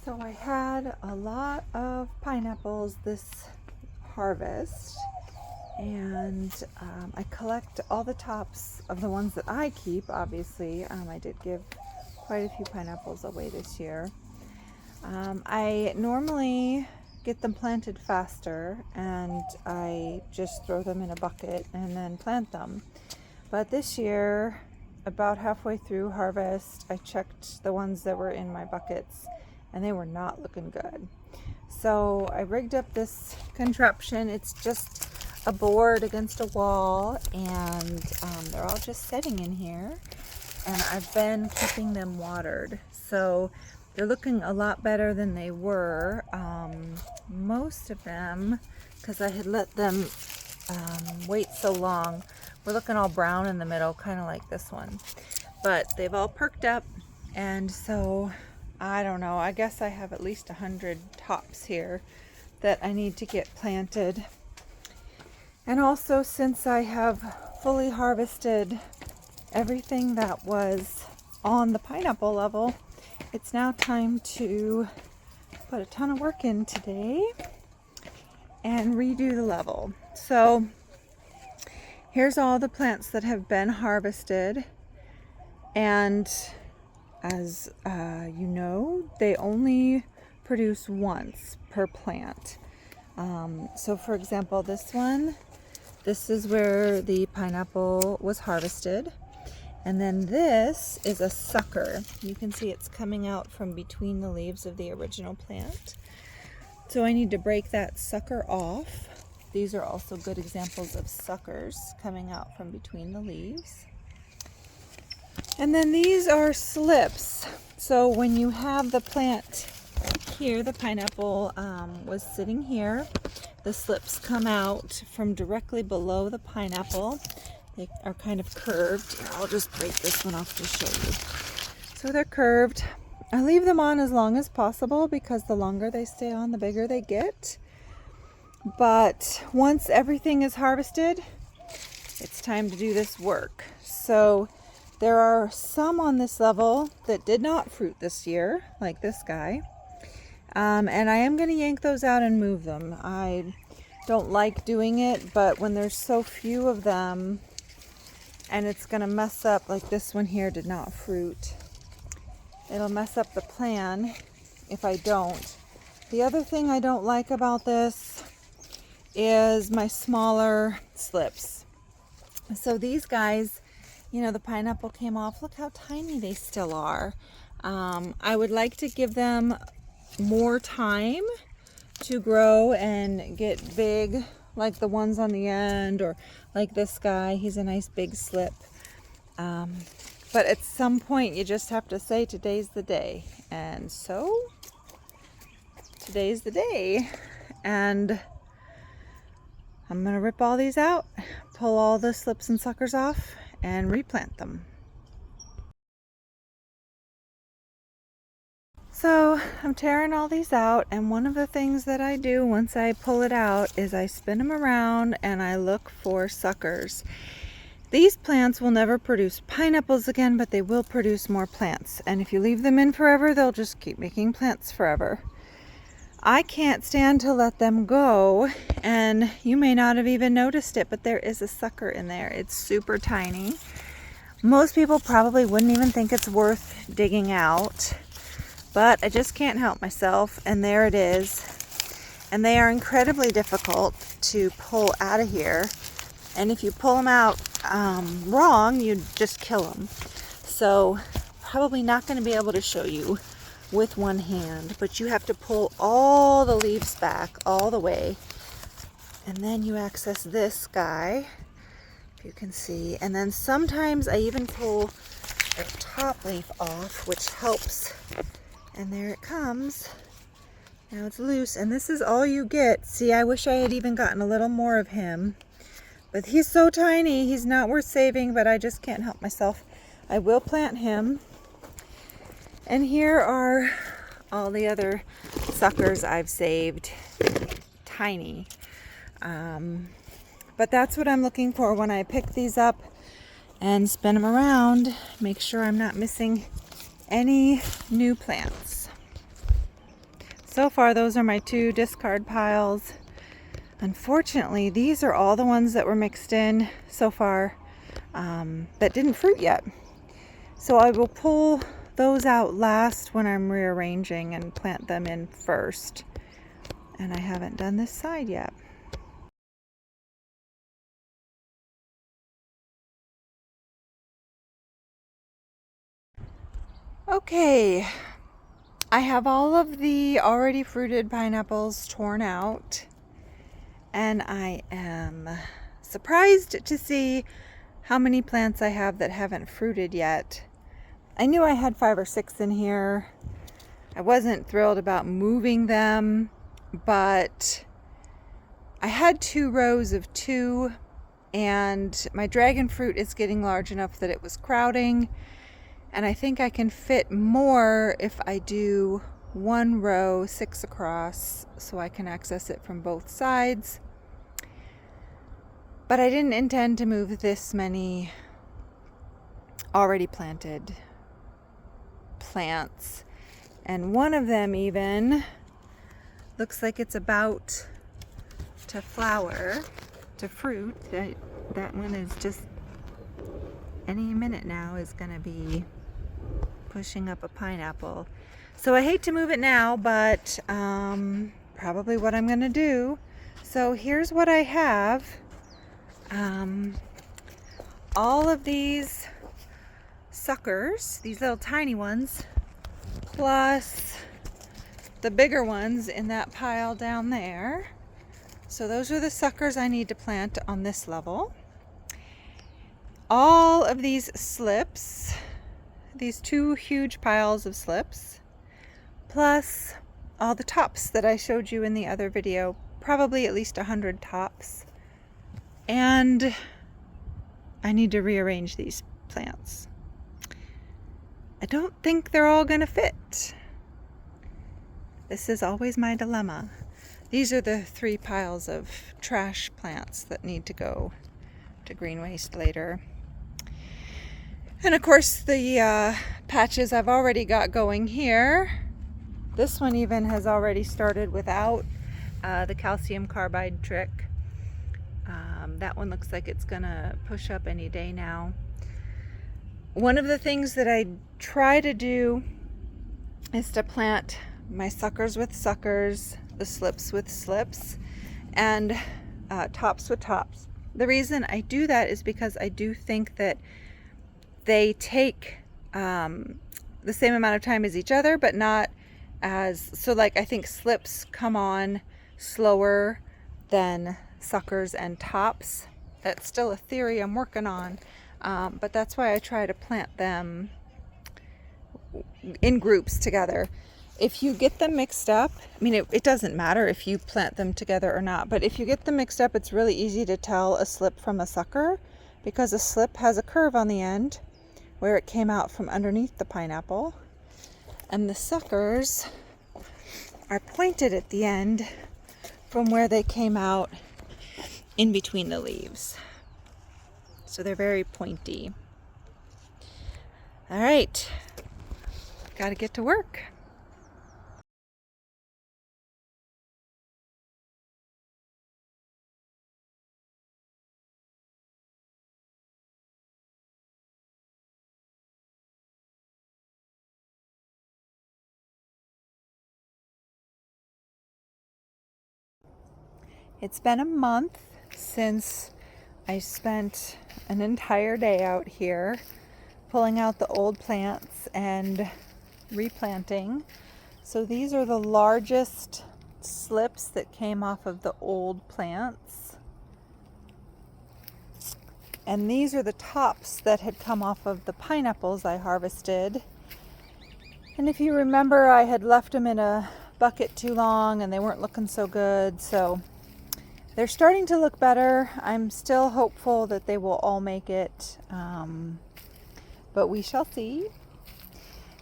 So I had a lot of pineapples this harvest, and I collect all the tops of the ones that I keep, obviously. I did give quite a few pineapples away this year. I normally get them planted faster, and I just throw them in a bucket and then plant them. But this year, about halfway through harvest, I checked the ones that were in my buckets, and they were not looking good. So I rigged up this contraption. It's just a board against a wall, and they're all just sitting in here, and I've been keeping them watered. So they're looking a lot better than they were. Most of them, because I had let them wait so long, were looking all brown in the middle, kind of like this one. But they've all perked up, and so I don't know, I guess I have at least 100 tops here that I need to get planted. And also, since I have fully harvested everything that was on the pineapple level, it's now time to put a ton of work in today and redo the level. So here's all the plants that have been harvested, and as you know, they only produce once per plant. So for example, this is where the pineapple was harvested. And then this is a sucker. You can see it's coming out from between the leaves of the original plant. So I need to break that sucker off. These are also good examples of suckers coming out from between the leaves. And then these are slips. So when you have the plant here, the pineapple was sitting here, the slips come out from directly below the pineapple. They are kind of curved. Here, I'll just break this one off to show you. So they're curved. I leave them on as long as possible because the longer they stay on, the bigger they get. But once everything is harvested, it's time to do this work. So there are some on this level that did not fruit this year, like this guy. And I am going to yank those out and move them. I don't like doing it, but when there's so few of them, and it's going to mess up, like this one here did not fruit. It'll mess up the plan if I don't. The other thing I don't like about this is my smaller slips. So these guys, you know, the pineapple came off. Look how tiny they still are. I would like to give them more time to grow and get big, like the ones on the end, or like this guy. He's a nice big slip. But at some point you just have to say today's the day. And so today's the day. And I'm gonna rip all these out, pull all the slips and suckers off, and replant them. So I'm tearing all these out, and one of the things that I do once I pull it out is I spin them around and I look for suckers. These plants will never produce pineapples again, but they will produce more plants. And if you leave them in forever, they'll just keep making plants forever. I can't stand to let them go, and you may not have even noticed it, but there is a sucker in there. It's super tiny. Most people probably wouldn't even think it's worth digging out, but I just can't help myself, and there it is. And they are incredibly difficult to pull out of here, and if you pull them out wrong, you just kill them. So probably not going to be able to show you with one hand, but you have to pull all the leaves back all the way, and then you access this guy, if you can see. And then sometimes I even pull the top leaf off, which helps. And there it comes. Now it's loose, and this is all you get. See, I wish I had even gotten a little more of him, but he's so tiny, he's not worth saving, but I just can't help myself. I will plant him. And here are all the other suckers I've saved. Tiny. But that's what I'm looking for when I pick these up and spin them around. Make sure I'm not missing any new plants. So far, those are my 2 discard piles. Unfortunately, these are all the ones that were mixed in so far that didn't fruit yet. So I will pull those out last when I'm rearranging and plant them in first. And I haven't done this side yet. Okay, I have all of the already fruited pineapples torn out, and I am surprised to see how many plants I have that haven't fruited yet. I knew I had 5 or 6 in here. I wasn't thrilled about moving them, but I had 2 rows of 2, and my dragon fruit is getting large enough that it was crowding, and I think I can fit more if I do 1 row 6 across so I can access it from both sides. But I didn't intend to move this many already planted plants. And one of them even looks like it's about to flower, to fruit. That one is just any minute now is going to be pushing up a pineapple. So I hate to move it now, but probably what I'm going to do. So here's what I have. All of these suckers, these little tiny ones, plus the bigger ones in that pile down there. So those are the suckers I need to plant on this level. All of these slips, these 2 huge piles of slips, plus all the tops that I showed you in the other video, probably at least 100 tops. And I need to rearrange these plants. I don't think they're all going to fit. This is always my dilemma. These are the 3 piles of trash plants that need to go to green waste later. And of course the patches I've already got going here. This one even has already started without the calcium carbide trick. That one looks like it's gonna push up any day now. One of the things that I try to do is to plant my suckers with suckers, the slips with slips, and tops with tops. The reason I do that is because I do think that they take the same amount of time as each other, but not as, so like I think slips come on slower than suckers and tops. That's still a theory I'm working on, but that's why I try to plant them in groups together. If you get them mixed up, I mean, it doesn't matter if you plant them together or not, but if you get them mixed up, it's really easy to tell a slip from a sucker, because a slip has a curve on the end where it came out from underneath the pineapple, and the suckers are pointed at the end from where they came out in between the leaves. So they're very pointy. All right, got to get to work. It's been a month since I spent an entire day out here pulling out the old plants and replanting. So these are the largest slips that came off of the old plants. And these are the tops that had come off of the pineapples I harvested. And if you remember, I had left them in a bucket too long and they weren't looking so good. So they're starting to look better. I'm still hopeful that they will all make it, but we shall see.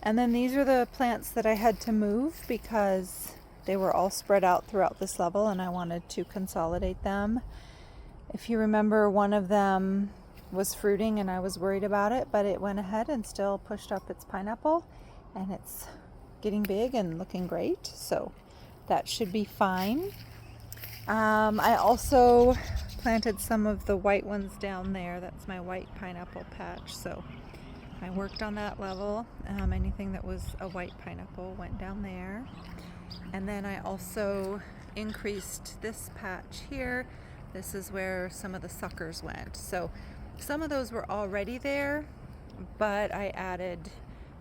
And then these are the plants that I had to move because they were all spread out throughout this level and I wanted to consolidate them. If you remember, one of them was fruiting and I was worried about it, but it went ahead and still pushed up its pineapple, and it's getting big and looking great. So that should be fine. I also planted some of the white ones down there. That's my white pineapple patch. So I worked on that level. Anything that was a white pineapple went down there. And then I also increased this patch here. This is where some of the suckers went. So some of those were already there, but I added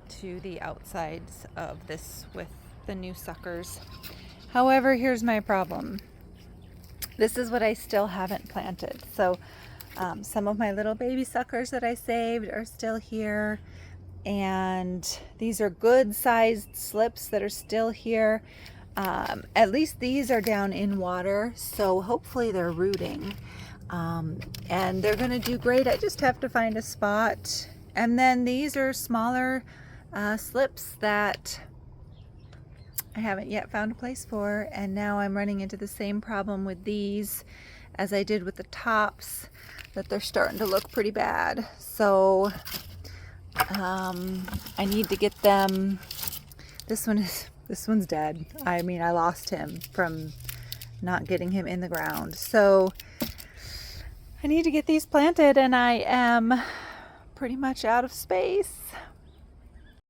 to the outsides of this with the new suckers. However, here's my problem. This is what I still haven't planted. So some of my little baby suckers that I saved are still here. And these are good sized slips that are still here. At least these are down in water, so hopefully they're rooting. And they're going to do great. I just have to find a spot. And then these are smaller slips that I haven't yet found a place for. And now I'm running into the same problem with these as I did with the tops, that they're starting to look pretty bad. So I need to get them. This one's dead. I mean, I lost him from not getting him in the ground. So I need to get these planted, and I am pretty much out of space.